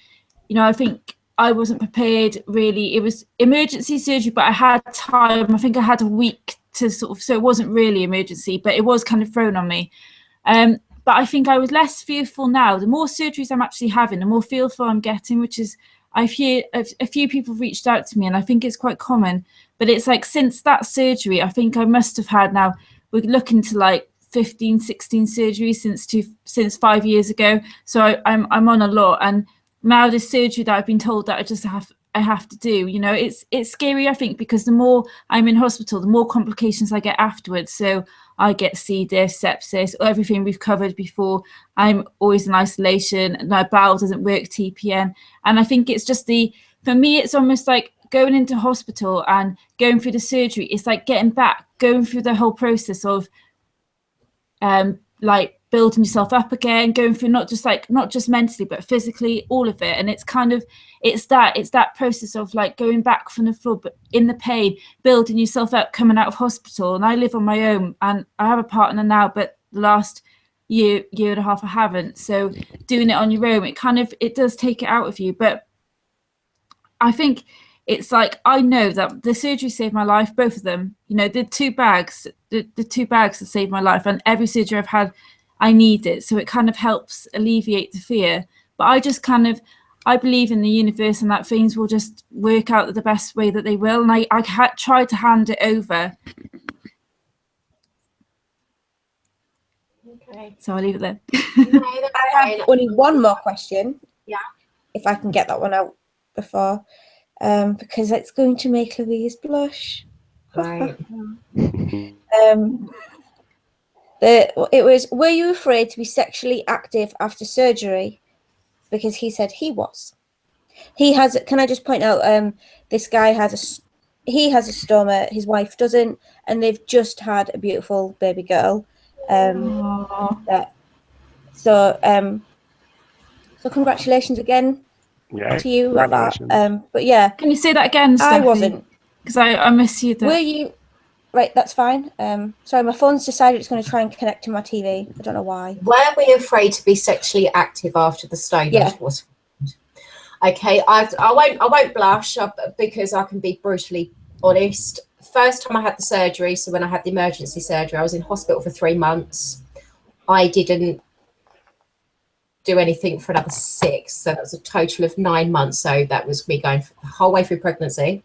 you know, I think I wasn't prepared really. It was emergency surgery, but I had time. I think I had a week to so it wasn't really emergency, but it was kind of thrown on me. But I think I was less fearful now. The more surgeries I'm actually having, the more fearful I'm getting, which is, I've heard a few people reached out to me, and I think it's quite common, but it's like since that surgery, I think I must have had, now we're looking to like 15, 16 surgeries since 5 years ago. So I'm on a lot, and now this surgery that I've been told that I have to do, you know, it's scary, I think, because the more I'm in hospital, the more complications I get afterwards. So I get C. diff, sepsis, everything we've covered before. I'm always in isolation, my bowel doesn't work, TPN. And I think it's just for me, it's almost like going into hospital and going through the surgery. It's like going through the whole process of like building yourself up again, going through not just mentally but physically, all of it. And it's kind of it's that process of like going back from the floor, but in the pain, building yourself up, coming out of hospital. And I live on my own, and I have a partner now, but the last year and a half I haven't. So doing it on your own, it does take it out of you. But I think it's like, I know that the surgery saved my life, both of them. You know, the two bags that saved my life, and every surgery I've had, I need it. So it kind of helps alleviate the fear. But I believe in the universe, and that things will just work out the best way that they will. And I tried to hand it over. Okay. So I'll leave it there. I have only one more question. Yeah. If I can get that one out before, because it's going to make Louise blush. Right. It was, were you afraid to be sexually active after surgery? Because he said he was. He has, can I just point out, this guy has a stoma, his wife doesn't, and they've just had a beautiful baby girl. So congratulations again to you about that. But yeah. Can you say that again, Stephanie? I wasn't. Because I miss you. Were you? Right, that's fine. Sorry, my phone's decided it's going to try and connect to my TV. I don't know why. Were we afraid to be sexually active after the stoma was found? Okay, I won't blush because I can be brutally honest. First time I had the surgery, so when I had the emergency surgery, I was in hospital for 3 months. I didn't do anything for another 6, so that was a total of 9 months. So that was me going the whole way through pregnancy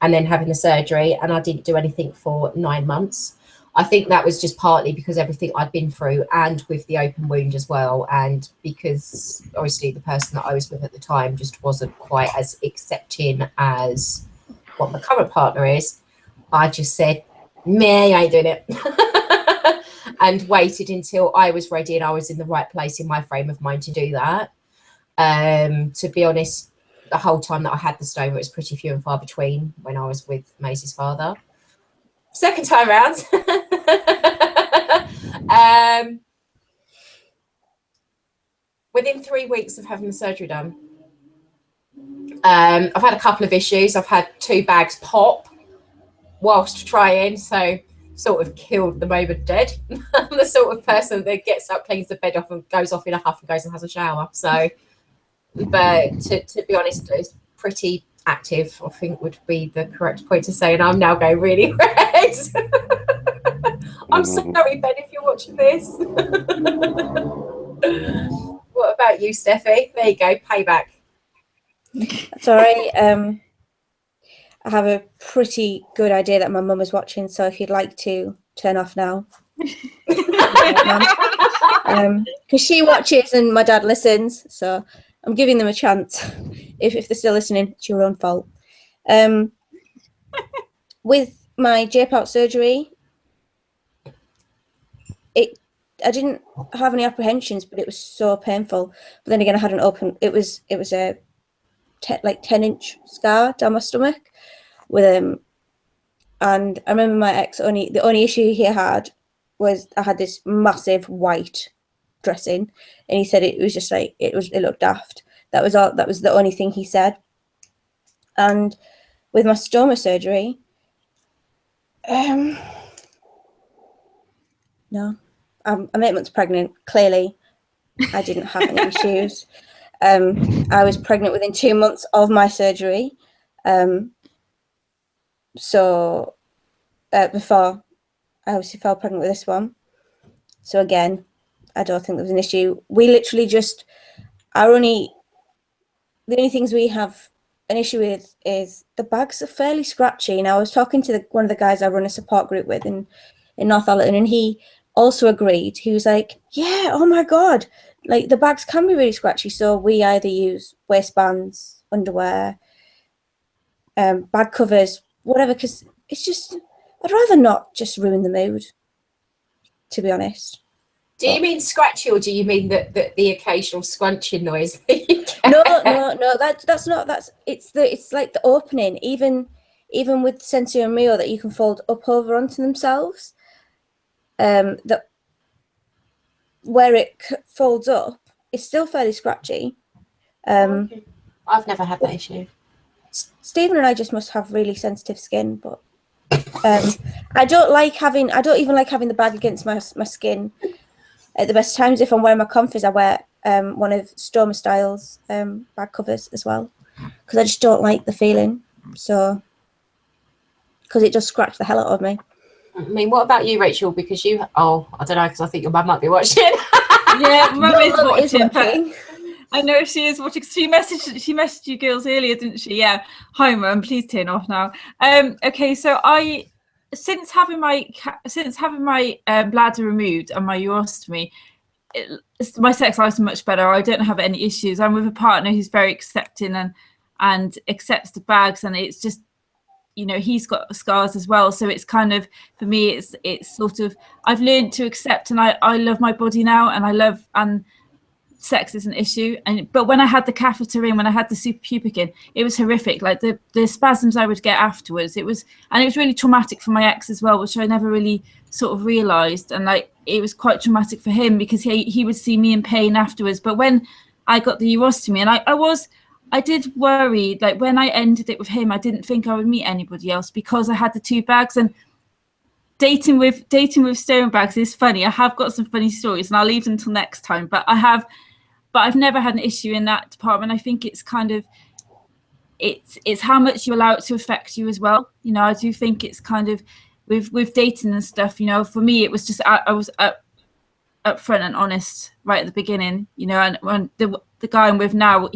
and then having the surgery, and I didn't do anything for 9 months. I think that was just partly because everything I'd been through, and with the open wound as well, and because obviously the person that I was with at the time just wasn't quite as accepting as what my current partner is. I just said, meh, I ain't doing it. And waited until I was ready and I was in the right place in my frame of mind to do that. To be honest, the whole time that I had the stoma, it was pretty few and far between when I was with Maisie's father. Second time round. Within 3 weeks of having the surgery done, I've had a couple of issues. I've had 2 bags pop whilst trying. So sort of killed the moment dead. I'm the sort of person that gets up, cleans the bed off, and goes off in a huff and goes and has a shower. So, but to be honest, it's pretty active, I think would be the correct point to say. And I'm now going really red. I'm sorry, Ben, if you're watching this. What about you, Steffi? There you go, payback. Sorry, I have a pretty good idea that my mum is watching, so if you'd like to turn off now. Because she watches and my dad listens, so I'm giving them a chance. If they're still listening, it's your own fault. With my J-pouch surgery, I didn't have any apprehensions, but it was so painful. But then again, I had an open. It was a 10-inch scar down my stomach with and I remember my ex the only issue he had was I had this massive white dressing, and he said it was just like it looked daft. That was all. That was the only thing he said. And with my stoma surgery, no, I'm 8 months pregnant. Clearly, I didn't have any issues. I was pregnant within 2 months of my surgery. So before I obviously fell pregnant with this one. So again, I don't think there was an issue. We literally just the only things we have an issue with is the bags are fairly scratchy. Now I was talking to one of the guys I run a support group with in Northallerton, and he also agreed. He was like, yeah, oh my God, like the bags can be really scratchy. So we either use waistbands, underwear, bag covers, whatever, because it's just, I'd rather not just ruin the mood, to be honest. Do you mean scratchy, or do you mean that the occasional scrunching noise? No, that's not. It's like the opening, even with Sensio and Mio that you can fold up over onto themselves. That where it folds up, it's still fairly scratchy. I've never had that issue. Stephen and I just must have really sensitive skin, but I don't even like having the bag against my skin. At the best times, if I'm wearing my comfies, I wear one of Stoma Style's bag covers as well, because I just don't like the feeling. So, because it does scratch the hell out of me. I mean, what about you, Rachel? Because I don't know, because I think your mum might be watching. Yeah, mum is watching. But I know she is watching. She messaged you girls earlier, didn't she? Yeah. Hi, mum. Please turn off now. Okay, so since having my bladder removed and my urostomy, my sex life is much better. I don't have any issues. I'm with a partner who's very accepting and accepts the bags, and it's just, you know, he's got scars as well. So it's kind of, for me, it's sort of, I've learned to accept, and I love my body now, and sex is an issue. But when I had the catheter in, when I had the suprapubic in, it was horrific. Like the spasms I would get afterwards, it was really traumatic for my ex as well, which I never really sort of realized. And like, it was quite traumatic for him because he would see me in pain afterwards. But when I got the urostomy, and I did worry, like when I ended it with him, I didn't think I would meet anybody else because I had the 2 bags. And dating with stone bags is funny. I have got some funny stories, and I'll leave them till next time. But I've never had an issue in that department. I think it's kind of, it's how much you allow it to affect you as well. You know, I do think it's kind of with dating and stuff, you know, for me, it was just, I was upfront and honest right at the beginning, you know, and when the guy I'm with now,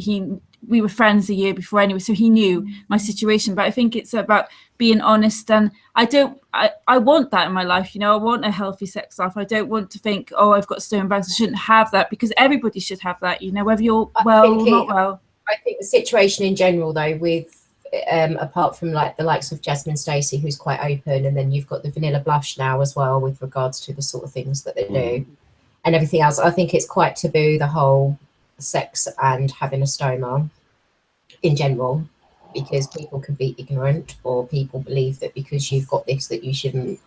we were friends a year before anyway, so he knew my situation. But I think it's about being honest, and I want that in my life, you know. I want a healthy sex life. I don't want to think, oh, I've got stone bags, I shouldn't have that, because everybody should have that, you know, whether you're well or not well. I think the situation in general, though, with apart from like the likes of Jasmine Stacey, who's quite open, and then you've got the Vanilla Blush now as well, with regards to the sort of things that they do and everything else. I think it's quite taboo, the whole sex and having a stoma in general, because people can be ignorant, or people believe that because you've got this that you shouldn't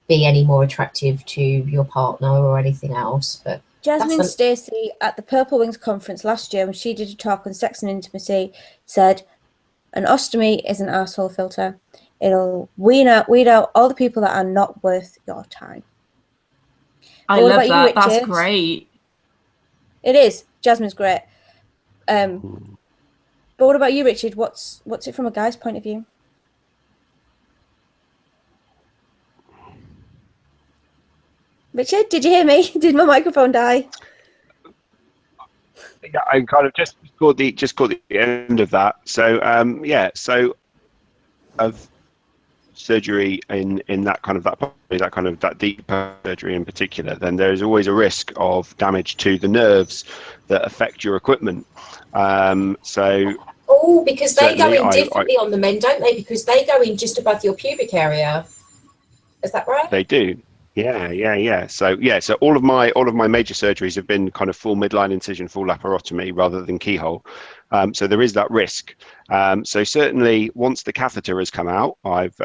be any more attractive to your partner or anything else. But Jasmine Stacey at the Purple Wings conference last year, when she did a talk on sex and intimacy, said an ostomy is an arsehole filter. It'll weed out all the people that are not worth your time. I love that. That's great. It is. Jasmine's great. But what about you, Richard? What's it from a guy's point of view? Richard, did you hear me? Did my microphone die? Yeah, I kind of just caught the end of that. So so of surgery in that kind of that deep surgery in particular, then there is always a risk of damage to the nerves that affect your equipment. Oh, because they go in differently on the men, don't they? Because they go in just above your pubic area. Is that right? They do. Yeah. So all of my major surgeries have been kind of full midline incision, full laparotomy rather than keyhole. So there is that risk. So certainly once the catheter has come out, I've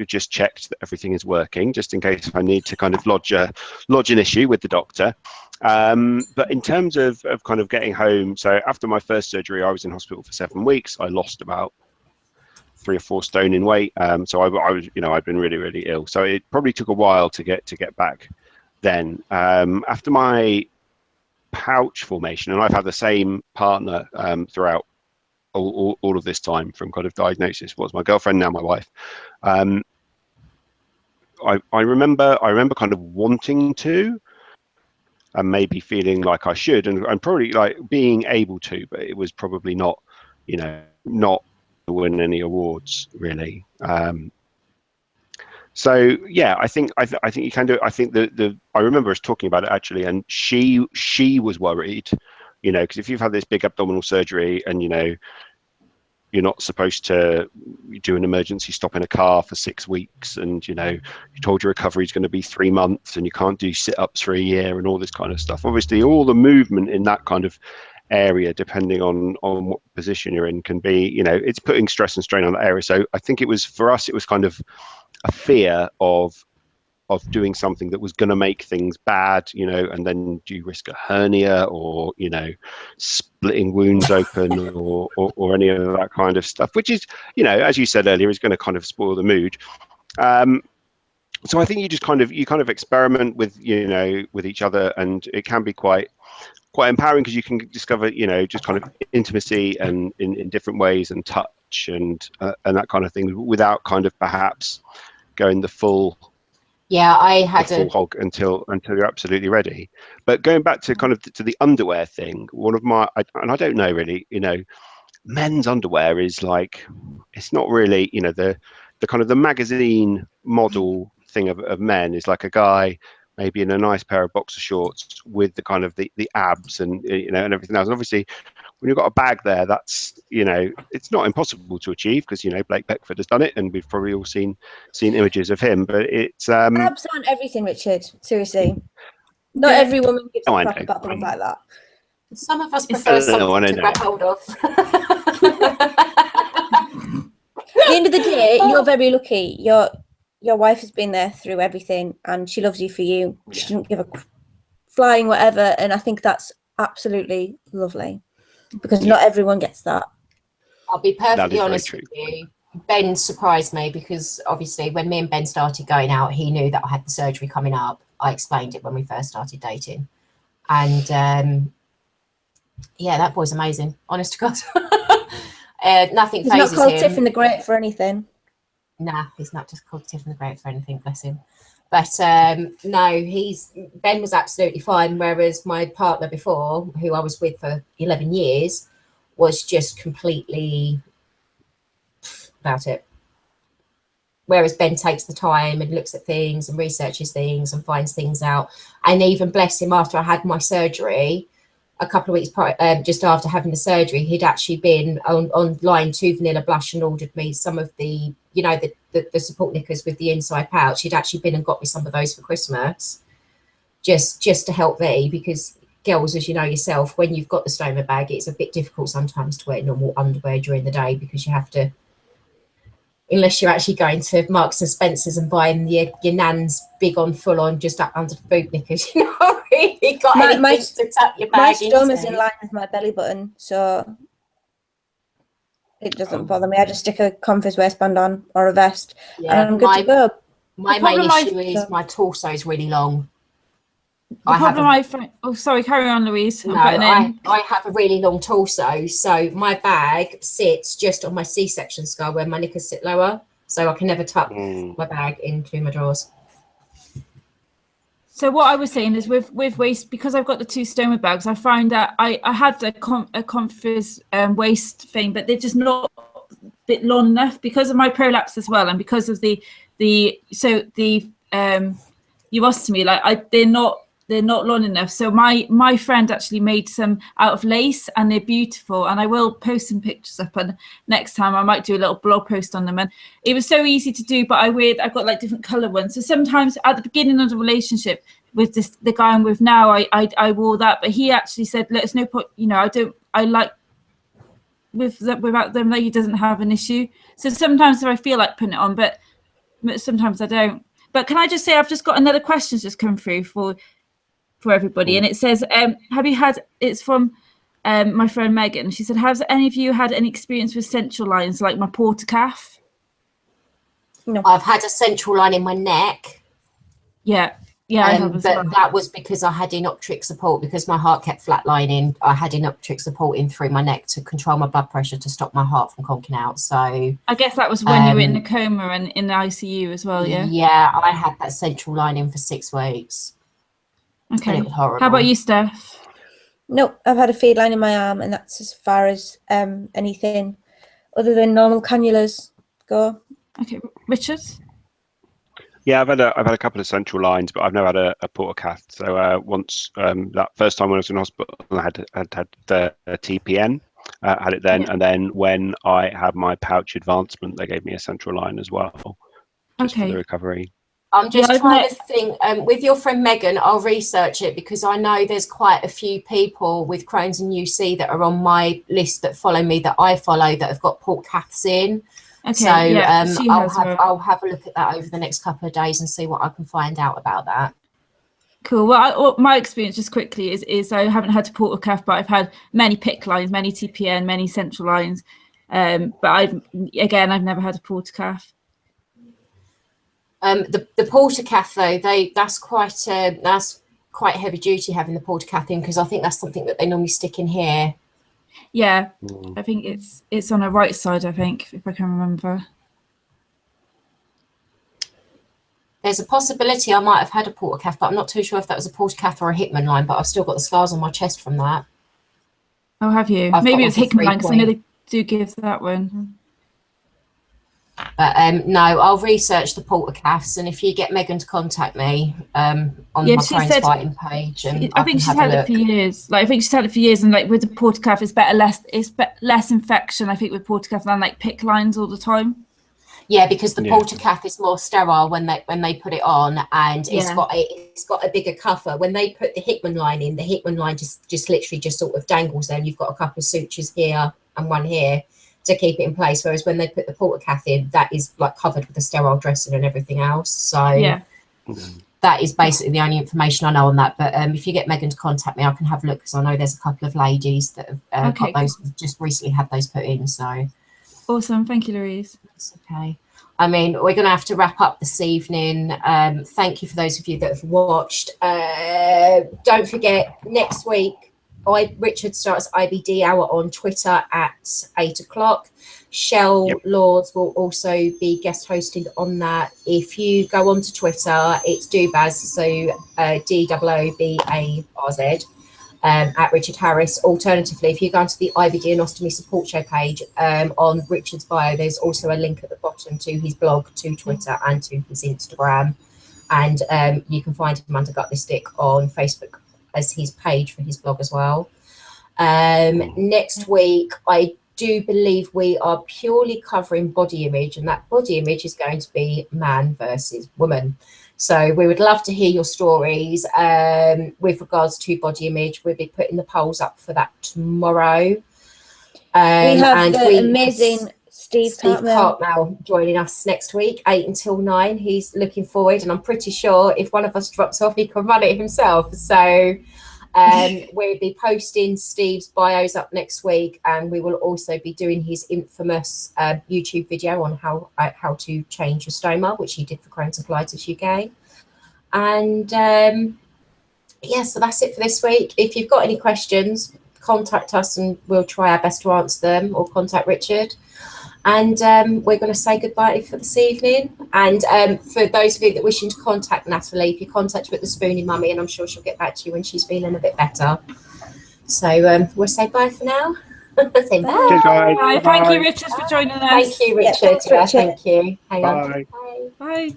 just checked that everything is working, just in case I need to kind of lodge an issue with the doctor. But in terms of kind of getting home, so after my first surgery, I was in hospital for 7 weeks. I lost about 3 or 4 stone in weight. So I was, I'd been really, really ill. So it probably took a while to get back then. After my pouch formation, and I've had the same partner throughout all of this time from kind of diagnosis, was my girlfriend, now my wife. I remember kind of wanting to, and maybe feeling like I should, and probably like being able to, but it was probably not, not win any awards really. So yeah, I think you can do it. I think I remember us talking about it actually, and she was worried, because if you've had this big abdominal surgery and you're not supposed to do an emergency stop in a car for 6 weeks, and you're told your recovery is going to be 3 months, and you can't do sit-ups for a year and all this kind of stuff. Obviously all the movement in that kind of area, depending on what position you're in, can be, it's putting stress and strain on that area. So I think it was, for us, it was kind of a fear of doing something that was going to make things bad, and then do you risk a hernia or splitting wounds open or any of that kind of stuff, which is, as you said earlier, is going to kind of spoil the mood. So I think you just kind of experiment with with each other, and it can be quite empowering, because you can discover just kind of intimacy and in different ways, and touch and that kind of thing, without kind of perhaps going the full full hog until you're absolutely ready. But going back to kind of to the underwear thing, one of my and I don't know really, men's underwear is like, it's not really, the kind of the magazine model thing of men is like a guy maybe in a nice pair of boxer shorts with the kind of the abs and and everything else. And obviously when you've got a bag there, that's it's not impossible to achieve, because Blake Beckford has done it, and we've probably all seen images of him. But it's abs aren't everything, Richard. Seriously, not every woman gives a crap about things like that. Some of us prefer something to grab hold of. At the end of the day, you're very lucky. Your wife has been there through everything, and she loves you for you. She didn't give a flying whatever, and I think that's absolutely lovely, because not everyone gets that. I'll be perfectly honest with you. Ben surprised me, because obviously when me and Ben started going out, he knew that I had the surgery coming up. I explained it when we first started dating, and yeah, that boy's amazing. Honest to God, nothing phases him. He's not called Tiff in the Great for anything. Nah, he's not just called Tiff in the Great for anything, bless him. But no, Ben was absolutely fine, whereas my partner before, who I was with for 11 years, was just completely about it. Whereas Ben takes the time and looks at things and researches things and finds things out. And even, bless him, after I had my surgery, a couple of weeks prior, just after having the surgery, he'd actually been online to Vanilla Blush and ordered me some of the, the support knickers with the inside pouch. He'd actually been and got me some of those for Christmas, just to help me, because girls, as you know yourself, when you've got the stoma bag, it's a bit difficult sometimes to wear normal underwear during the day, because you have to, unless you're actually going to Marks and Spencer's and buying your nan's big on, full on, just up under the boob knickers, you know, really got anything to tuck your bag into. My stoma's in line with my belly button, so It doesn't bother me. I just stick a Converse waistband on or a vest, Yeah, and I'm good to go. My main issue is my torso is really long. Oh, sorry, carry on, Louise. No, I have a really long torso, so my bag sits just on my C-section scar where my knickers sit lower, so I can never tuck my bag into my drawers. So what I was saying is with waist, because I've got the two stoma bags, I found that I had a Converse waist thing, but they're just not a bit long enough because of my prolapse as well, and because of the urostomy. Like they're not long enough. So my friend actually made some out of lace, and they're beautiful. And I will post some pictures up, and next time I might do a little blog post on them. And it was so easy to do, but I've got like different color ones. So sometimes at the beginning of the relationship with the guy I'm with now, I wore that, but he actually said, "Look, it's no point. You know, I like without them. Like he doesn't have an issue." So sometimes I feel like putting it on, but sometimes I don't. But can I just say, I've just got another question just come through for everybody, and it says, have you had, it's from my friend Megan. She said, has any of you had any experience with central lines like my porta calf? No. I've had a central line in my neck. Yeah, I have as but well. that was because I had inoptric support, because my heart kept flatlining. I had inoptric support in through my neck to control my blood pressure to stop my heart from conking out. So I guess that was when you were in the coma and in the ICU as well, yeah? Yeah, I had that central line in for 6 weeks. Okay. And it was horrible. How about you, Steph? Nope, I've had a feed line in my arm, and that's as far as anything other than normal cannulas go. Okay, Richard? Yeah, I've had a couple of central lines, but I've never had a porta cath. So once that first time when I was in hospital, I had the TPN, had it then, and then when I had my pouch advancement, they gave me a central line as well, just for the recovery. I'm just trying to think, with your friend Megan, I'll research it, because I know there's quite a few people with Crohn's and UC that are on my list that follow me, that I follow, that have got port caths in. Okay, so I'll have a look at that over the next couple of days and see what I can find out about that. Cool. Well, my experience just quickly is I haven't had a porta cath, but I've had many PICC lines, many TPN, many central lines. But I've never had a porta cath. The porta cath though, that's quite heavy duty having the porta cath in, because I think that's something that they normally stick in here. Yeah, I think it's on the right side, I think, if I can remember. There's a possibility I might have had a porta cath, but I'm not too sure if that was a porta cath or a Hickman line, but I've still got the scars on my chest from that. Oh, have you? Maybe it was Hickman line, because I know they do give that one. But no, I'll research the porta caths, and if you get Megan to contact me on my Crohn's Fighting page, and I think she's had it for years. Like I think she's had it for years, and like with the porta cath, it's less infection. I think with porta cath than like PICC lines all the time. Yeah, because the porta cath is more sterile when they put it on, and it's got a bigger cover. When they put the Hickman line in, the Hickman line just literally just sort of dangles there. You've got a couple of sutures here and one here to keep it in place, whereas when they put the porta cath in, that is like covered with a sterile dressing and everything else. So that is basically the only information I know on that. But if you get Megan to contact me, I can have a look, because I know there's a couple of ladies that have got those, just recently had those put in. So awesome, thank you, Louise. That's okay. I mean, we're going to have to wrap up this evening. Thank you for those of you that have watched. Don't forget, next week, Richard starts IBD Hour on Twitter at 8 o'clock. Shell Lords will also be guest hosting on that. If you go onto Twitter, it's Doobaz, so DOOBARZ, at Richard Harris. Alternatively, if you go onto the IBD and Ostomy Support Show page on Richard's bio, there's also a link at the bottom to his blog, to Twitter, and to his Instagram. And you can find him under Gutlistic on Facebook as his page for his blog as well. Next week, I do believe we are purely covering body image, and that body image is going to be man versus woman. So we would love to hear your stories with regards to body image. We'll be putting the polls up for that tomorrow. We have the amazing Steve Cartmell joining us next week, 8 until 9. He's looking forward, and I'm pretty sure if one of us drops off, he can run it himself. So We'll be posting Steve's bios up next week, and we will also be doing his infamous YouTube video on how to change your stoma, which he did for Crohn's and Colitis UK. And yeah, so that's it for this week. If you've got any questions, contact us and we'll try our best to answer them, or contact Richard. And we're going to say goodbye for this evening. And for those of you that are wishing to contact Natalie, if you contact her at the Spoonie Mummy, and I'm sure she'll get back to you when she's feeling a bit better. So we'll say bye for now. Say bye. Cheers, guys. Bye. Thank you, Richard, for joining us. Thank you, Richard. Yeah, thanks, Richard. Thank you. Hang on. Bye. Bye. Bye.